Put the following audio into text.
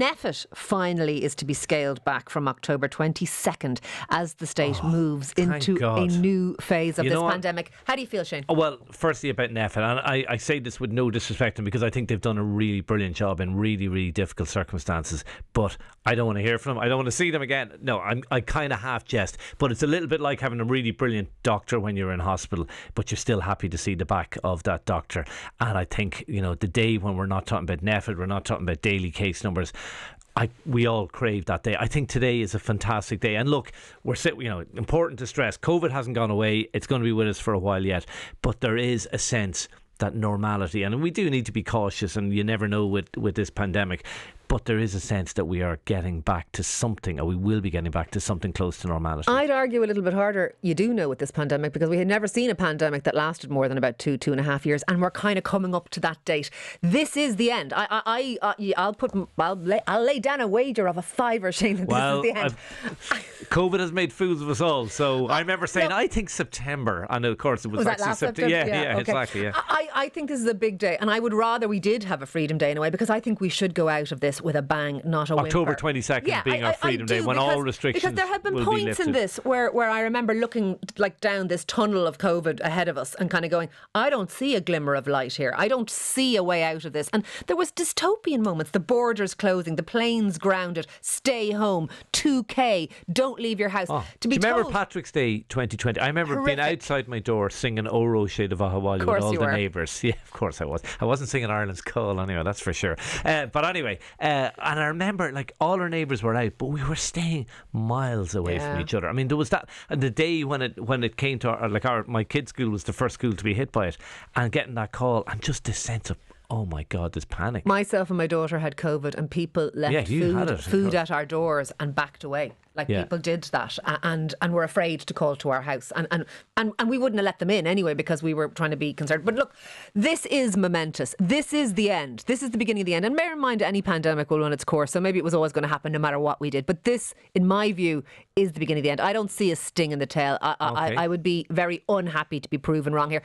NEFIT finally is to be scaled back from October 22nd as the state moves into a new phase of this pandemic. How do you feel, Shane? Well, firstly about NEFIT, and I say this with no disrespect to them because I think they've done a really brilliant job in really, really difficult circumstances, but I don't want to hear from them. I don't want to see them again. No, I kind of half jest, but it's a little bit like having a really brilliant doctor when you're in hospital, but you're still happy to see the back of that doctor. And I think, the day when we're not talking about NEFIT, we're not talking about daily case numbers, we all crave that day. I think today is a fantastic day. And look, important to stress, COVID hasn't gone away. It's going to be with us for a while yet, but there is a sense that normality, and we do need to be cautious, and you never know with this pandemic, but there is a sense that we are getting back to something, or we will be getting back to something close to normality. I'd argue a little bit harder, you do know, with this pandemic, because we had never seen a pandemic that lasted more than about 2.5 years, and we're kind of coming up to that date. This is the end. I'll lay down a wager of a fiver, Shane, that this is the end. COVID has made fools of us all, so I remember saying, I think September, and of course it was that last September? Yeah, okay. Exactly. Yeah. I think this is a big day, and I would rather we did have a Freedom Day in a way, because I think we should go out of this with a bang, not a whimper. October 22nd being our Freedom Day, when all restrictions because there have been will points in this where I remember looking down this tunnel of COVID ahead of us and kind of going, I don't see a glimmer of light here. I don't see a way out of this. And there was dystopian moments. The borders closing, the planes grounded, stay home, 2K, don't leave your house. Do you remember Patrick's Day 2020? I remember being outside my door singing O Roche de Vahawali with all the neighbours. Yeah, of course I was. I wasn't singing Ireland's Call anyway, that's for sure. But anyway, and I remember all our neighbours were out, but we were staying miles away from each other. I mean, there was that, and the day when it came to my kids' school was the first school to be hit by it, and getting that call, and just this sense of, oh my God, there's panic. Myself and my daughter had COVID, and people left food at our doors and backed away. People did that and were afraid to call to our house, and we wouldn't have let them in anyway because we were trying to be concerned. But look, this is momentous. This is the end. This is the beginning of the end. And bear in mind, any pandemic will run its course, so maybe it was always going to happen no matter what we did. But this, in my view, is the beginning of the end. I don't see a sting in the tail. I would be very unhappy to be proven wrong here.